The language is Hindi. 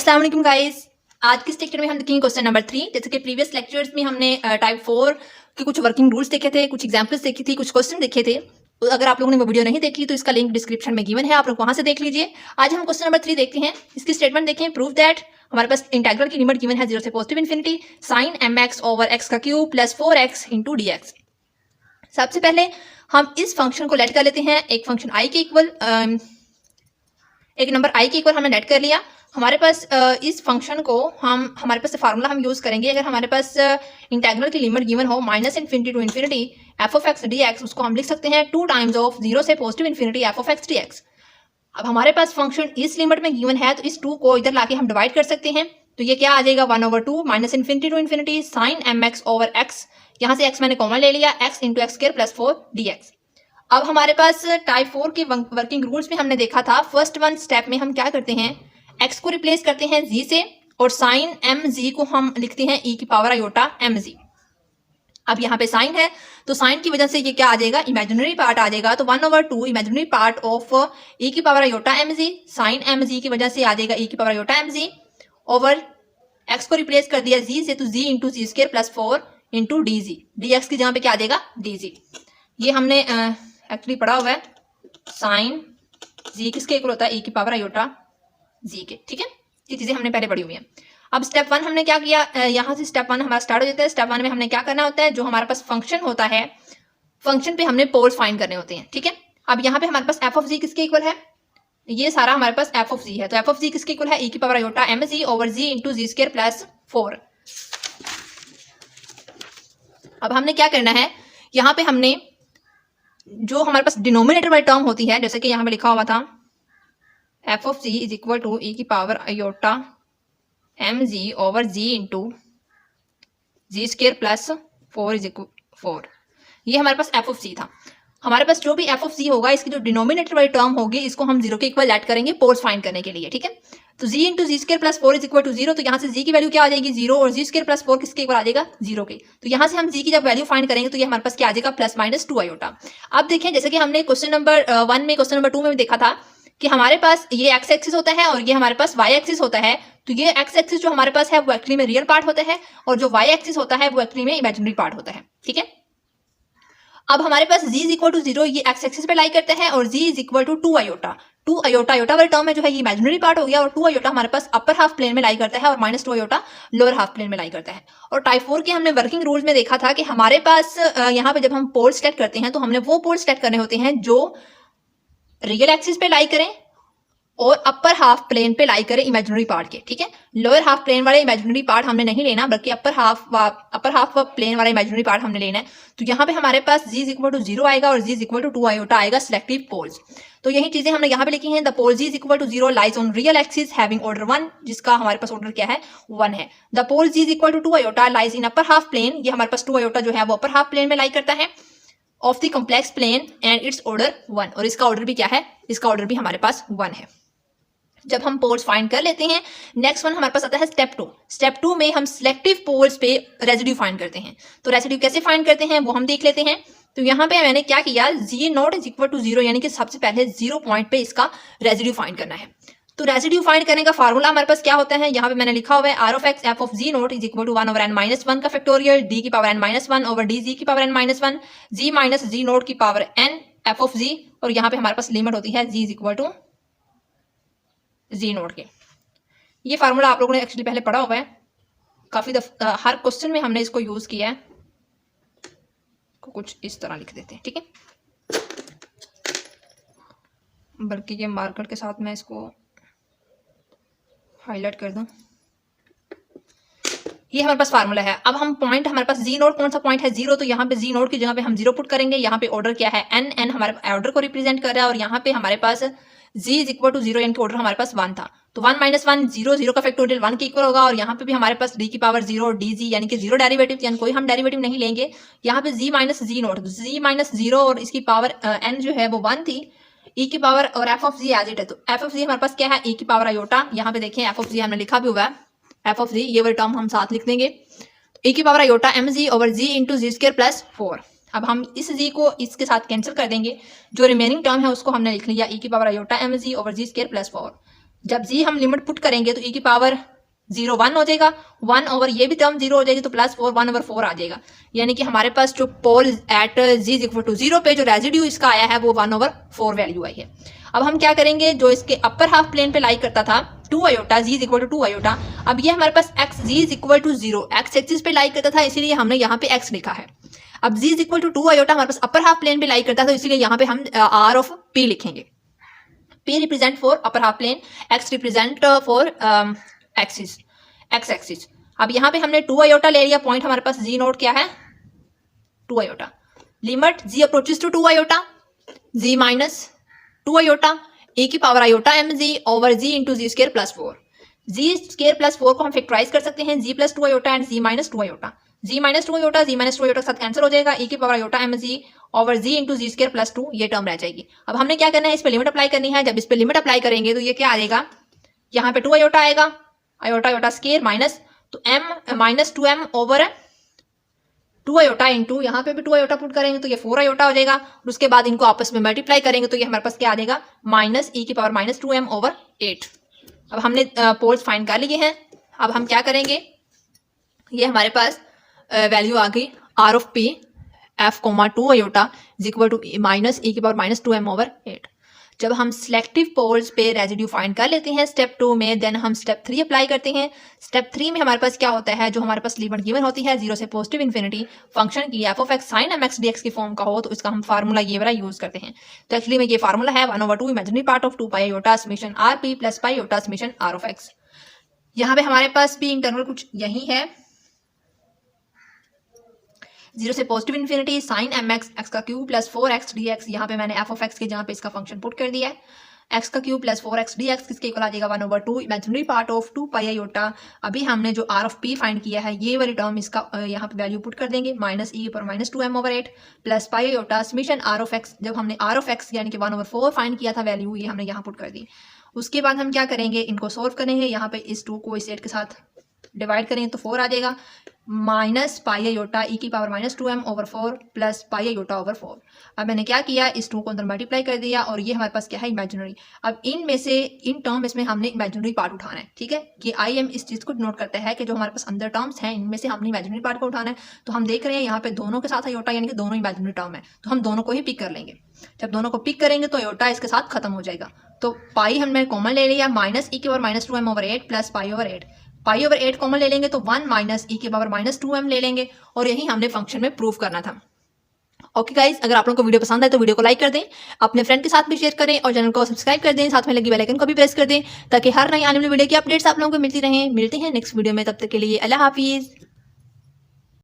अस्सलाम वालेकुम गाइस। आज के इस लेक्चर में हम देखेंगे क्वेश्चन नंबर 3। जैसे कि प्रीवियस लेक्चर्स में हमने टाइप 4 के कुछ वर्किंग रूल्स देखे थे, कुछ एग्जांपल्स देखी थी, कुछ क्वेश्चन देखे थे। तो अगर आप लोगों ने वो वीडियो नहीं देखी तो इसका लिंक डिस्क्रिप्शन में गिवन है, आप लोग वहां से देख लीजिए। आज हम क्वेश्चन नंबर 3 देखते हैं। इसकी स्टेटमेंट देखें। प्रूव दैट हमारे पास इंटीग्रल की लिमिट गिवन है 0 से positive infinity sin mx over x का cube plus 4x into dx। सबसे पहले हम इस फंक्शन को लेट कर लेते हैं। एक फंक्शन i के इक्वल, एक नंबर i के इक्वल हमने लेट कर लिया। हमारे पास इस फंक्शन को हमारे पास फार्मूला हम यूज करेंगे। अगर हमारे पास इंटीग्रल की लिमिट गिवन हो -minus infinity to infinity F of X D X, उसको हम लिख सकते हैं 2 टाइम्स ऑफ 0 से positive infinity F of X D x. अब हमारे पास फंक्शन इस लिमिट में गिवन है, तो इस 2 को इधर लाके हम डिवाइड कर सकते हैं। तो ये क्या आ जाएगा 1/2 -minus infinity to infinity sine M X over X, यहाँ से x मैंने कॉमन ले लिया, x into X square plus 4 dx। अब हमारे पास टाइप 4 के वर्किंग रूल्स में हमने देखा था, फर्स्ट वन स्टेप में हम क्या करते हैं, x को रिप्लेस करते हैं z से और साइन mz को हम लिखते हैं e की पावर आयोटा mz। अब यहाँ पे साइन है तो साइन की वजह से ये क्या आ जाएगा, इमेजिनरी पार्ट आ जाएगा। तो 1/2 इमेजिनरी पार्ट ऑफ e की power iota mz sine mz की वजह से आ जाएगा e की power iota mz over x को रिप्लेस कर दिया z से, तो z into z square plus 4 into d z, d x की जगह पे क्या आ जाएगा डी जी। ये हमने एक्चुअली पढ़ा हुआ है, साइन जी किसके इक्वल होता है, ई की पावर आयोटा जी के। ठीक है, ये चीजें हमने पहले पढ़ी हुई हैं। अब स्टेप 1 हमने क्या किया, यहाँ से स्टेप 1 हमारा स्टार्ट हो जाता है। स्टेप 1 में हमने क्या करना होता है, जो हमारे पास फंक्शन होता है, फंक्शन पे हमने पोल्स फाइंड करने होते हैं। ठीक है, अब यहाँ पे हमारे पास एफ ऑफ जी किसके इक्वल है, ये सारा हमारे पास एफ ऑफ जी है। तो एफ ऑफ जी किसके इक्वल है, ई की power iota m z over जी इंटू जी स्क्वायर प्लस 4। अब हमने क्या करना है, यहाँ पे हमने जो हमारे पास डिनोमिनेटर वाली टर्म होती है, जैसे कि यहाँ पे लिखा हुआ था f of z is equal to e की power iota m z over ji into z square plus 4 is equal 4। ये हमारे पास एफ ऑफ जी था। हमारे पास जो भी एफ ऑफ जी होगा, इसकी जो डिनोमिनेटर वाली टर्म होगी, इसको हम 0 के इक्वल ऐड करेंगे पोल्स फाइंड करने के लिए। ठीक है, तो z into z square plus 4 is equal to 0। तो यहाँ से जी की वैल्यू क्या आ जाएगी 0 और जी स्क्वायर प्लस 4 किसके इक्वल आ जाएगा 0 के। तो यहाँ से हम जी की जब वैल्यू फाइंड करेंगे तो ये हमारे पास क्या आ जाएगा +-2 आयोटा। अब देखें, जैसे कि हमने क्वेश्चन नंबर 1 में, क्वेश्चन नंबर 2 में भी देखा था कि हमारे पास ये एक्स एक्सिस होता है और ये हमारे पास वाई एक्सिस होता है। तो ये एक्स एक्सिस जो हमारे पास है वो एक्चुअली में रियल पार्ट होता है और जो वाई एक्सिस होता है वो एक्चुअली में इमेजिनरी पार्ट होता है। ठीक है, अब हमारे पास z इज इक्वल टू 0 ये एक्स एक्सिस पे लाई करते हैं और z is equal to 2 iota. 2 iota iota वाले टर्म में जो है ये इमेजिनरी पार्ट हो गया और 2 आयोटा हमारे पास अपर हाफ प्लेन में लाई करता है और -2 आयोटा लोअर हाफ प्लेन में लाई करता है। और टाइप 4 के हमने वर्किंग रूल्स में देखा था कि हमारे पास यहाँ पे जब हम पोल सेलेक्ट करते हैं तो हमने वो पोल सेलेक्ट करने होते हैं जो रियल एक्सिस पे लाई करें और अपर हाफ प्लेन पे लाई करें इमेजिनरी पार्ट के। ठीक है, लोअर हाफ प्लेन वाले इमेजिनरी पार्ट हमने नहीं लेना, बल्कि अपर हाफ प्लेन वाला इमेजिनरी पार्ट हमने लेना है। तो यहाँ पे हमारे पास z इज इक्वल टू 0 आएगा और z is equal to 2 iota आएगा सिलेक्टिव पोल्स। तो यही चीजें हमने यहाँ पे लिखी हैं। The pole z is equal to 0 lies on real axis having order 1, जिसका हमारे पास ऑर्डर क्या है 1 है। The pole z is equal to 2 iota lies in upper half plane, ये हमारे पास 2 आयोटा जो है वो अपर हाफ प्लेन में लाई करता है of the complex plane and its order 1, और इसका ऑर्डर भी क्या है, इसका ऑर्डर भी हमारे पास 1 है। जब हम पोल्स फाइंड कर लेते हैं, नेक्स्ट वन हमारे पास आता है स्टेप 2। स्टेप 2 में हम सिलेक्टिव पोल्स पे रेजिड्यू फाइंड करते हैं। तो रेजिड्यू कैसे फाइंड करते हैं वो हम देख लेते हैं। तो यहाँ पे मैंने क्या किया, जी नॉट इज इक्वल टू 0, यानी कि सबसे पहले 0 पॉइंट पे इसका रेजिड्यू फाइंड करना है। तो रेजिड्यू फाइंड करने का फार्मूला हमारे पास क्या होता है, यहाँ पे मैंने लिखा हुआ है R of x f of z naught is equal to 1 over n-1 का फैक्टोरियल डी की power n-1 over d z की power n-1 z minus z naught की power n f of z, और यहाँ पे हमारे पास लिमिट होती है z is equal to z naught के। ये फार्मूला आप लोगों ने एक्चुअली पहले पढ़ा हुआ है, काफी हर क्वेश्चन में हमने इसको यूज किया है। कुछ इस तरह लिख देते हैं। ठीक है, बल्कि ये मार्कर के साथ मैं इसको हाईलाइट कर दूं। ये हमारे पास फार्मूला है। अब हम पॉइंट, हमारे पास जी नोट कौन सा पॉइंट है 0, तो यहाँ पे जी नोट की जगह पे हम 0 पुट करेंगे। यहाँ पे ऑर्डर क्या है n हमारे ऑर्डर को रिप्रेजेंट कर रहा है और यहाँ पे हमारे पास z इज इक्वल टू 0, यानी कि ऑर्डर हमारे पास 1 था। तो 1 - 1 0, 0 का फैक्टोरियल 1 के इक्वल होगा और यहाँ पे भी हमारे पास d की पावर 0 dz, यानी कि 0 डेरिवेटिव, यानी कोई हम डेरिवेटिव नहीं लेंगे। यहाँ पे z माइनस जी नोट, z माइनस 0 और इसकी पावर n जो है वो 1 थी, e की पावर और f of z as it है। तो f ऑफ z हमारे पास क्या है, e की पावर आयोटा। यहाँ पे देखें f ऑफ z हमने लिखा भी हुआ है, f ऑफ z ये वाले टर्म हम साथ लिख देंगे, e की power iota mg over g into z square plus 4। अब हम इस जी को इसके साथ कैंसिल कर देंगे, जो रिमेनिंग टर्म है उसको हमने लिख लिया e की पावर आयोटा mg ओवर जी स्क्वायर प्लस 4। जब जी हम लिमिट पुट करेंगे तो e की पावर 0 1 हो जाएगा, 1 ओवर ये भी टर्म 0 हो जाएगी, तो प्लस 4 1 ओवर 4 आ जाएगा। यानी कि हमारे पास जो pole at Z equal to 0 पे जो रेजिड्यू इसका आया है वो 1 ओवर 4 वैल्यू आई है। अब हम क्या करेंगे, जो इसके अपर हाफ प्लेन पे लाई करता था 2 iota, z equal to 2 iota, अब ये हमारे पास x z equal to 0 x axis पे लाई करता था, इसीलिए हमने यहाँ पे एक्स लिखा है। अब जी इक्वल टू 2 आयोटा हमारे पास अपर हाफ प्लेन पे लाई करता था, इसीलिए यहाँ पे हम आर ऑफ पी लिखेंगे। P represent for upper half plane, X represent for axis, X axis। अब यहाँ पे हमने 2 आयोटा ले लिया, पॉइंट हमारे पास G नोट क्या है 2 iota. Limit G approaches to 2 iota, G minus 2 iota e की power iota mg over G into G square plus 4। G square plus 4 को हम फैक्टराइज कर सकते हैं, G plus 2 iota and G minus 2 iota, G minus 2 iota G minus 2 iota के साथ कैंसिल हो जाएगा, e की पावर आयोटा mg ओवर जी इंटू जी स्केयर प्लस 2 ये टर्म रह जाएगी। अब हमने क्या करना है, इस पे लिमिट अप्लाई करनी है। जब इस पे लिमिट अप्लाई करेंगे तो ये क्या आ जाएगा, यहाँ पे 2 आयोटा आएगा, आयोटा आयोटा स्केयर माइनस, तो m minus 2m over 2 iota into यहाँ पे भी 2 आयोटा पुट करेंगे तो ये 4 आयोटा हो जाएगा, और उसके बाद इनको आपस में मल्टीप्लाई करेंगे तो ये हमारे पास क्या आ जाएगा माइनस e की पावर माइनस 2m ओवर 8। अब हमने पोल्स फाइंड कर लिए हैं। अब हम क्या करेंगे, ये हमारे पास वैल्यू आ गई R of P F comma 2 iota is equal to minus e की पावर माइनस 2m ओवर 8। जब हम सिलेक्टिव पोल्स पे रेजिड्यू फाइंड कर लेते हैं स्टेप 2 में, देन हम स्टेप 3 अप्लाई करते हैं। स्टेप 3 में हमारे पास क्या होता है, जो हमारे पास लिमिट गिवन होती है 0 से पॉजिटिव इन्फिनिटी, फंक्शन की F of X sine M X D x की फॉर्म का हो तो इसका हम फार्मूला ये वाला यूज करते हैं। तो एक्चुअली में ये फार्मूला है 1/2 imaginary part of 2 pi iota summation R P plus pi iota summation R of X. यहाँ पे हमारे पास भी इंटरवल कुछ यही है, 0 से positive infinity sine M X X का क्यूब प्लस 4x dx, यहाँ पे मैंने एफ ऑफ एक्स के जहाँ पे इसका फंक्शन पुट कर दिया है, एक्स का क्यूब प्लस 4x dx किसके इक्वल आ जाएगा 1/2 imaginary part of 2 pi iota. अभी हमने जो आर ऑफ पी फाइंड किया है ये वाली टर्म इसका यहाँ पे वैल्यू पुट कर देंगे, माइनस e पर minus 2m over 8 plus pi iota summation R of X. जब हमने आर ऑफ एक्स यानी कि 1/4 फाइंड किया था वैल्यू, ये हमने यहाँ पुट कर दी। उसके बाद हम क्या करेंगे, इनको सोल्व करेंगे, यहाँ पे इस 2 को इस 8 के साथ डिवाइड करेंगे तो 4 आ जाएगा, माइनस पाई आयोटा e की power minus 2m over 4 plus pi iota over 4। अब मैंने क्या किया, इस 2 को अंदर मल्टीप्लाई कर दिया और ये हमारे पास क्या है इमेजिनरी। अब इनमें से इन टर्म्स में हमने इमेजिनरी पार्ट उठाना है, ठीक है। कि आई एम इस चीज़ को नोट करता है कि जो हमारे पास अंदर टर्म्स हैं इनमें से हमने इमेजिनरी पार्ट को उठाना है। तो हम देख रहे हैं यहाँ पे दोनों के साथ आयोटा यानी कि दोनों इमेजिनरी टर्म है, तो हम दोनों को ही पिक कर लेंगे। जब दोनों को पिक करेंगे तो आयोटा इसके साथ खत्म हो जाएगा, तो पाई हमने कॉमन ले लिया, माइनस e की power minus 2m over 8 plus pi over 8, pi over 8 common ले लेंगे तो 1 माइनस e की पावर माइनस 2m ले लेंगे, और यही हमने फंक्शन में प्रूव करना था। ओके गाइज, अगर आप लोगों को वीडियो पसंद आए तो वीडियो को लाइक कर दें, अपने फ्रेंड के साथ भी शेयर करें और चैनल को सब्सक्राइब कर दें, साथ में लगी बेल आइकन को भी प्रेस कर दें ताकि हर नई आने वाली वीडियो की अपडेट्स आप लोगों को मिलती रहें। मिलते हैं नेक्स्ट वीडियो में, तब तक के लिए अल्लाह हाफिज़।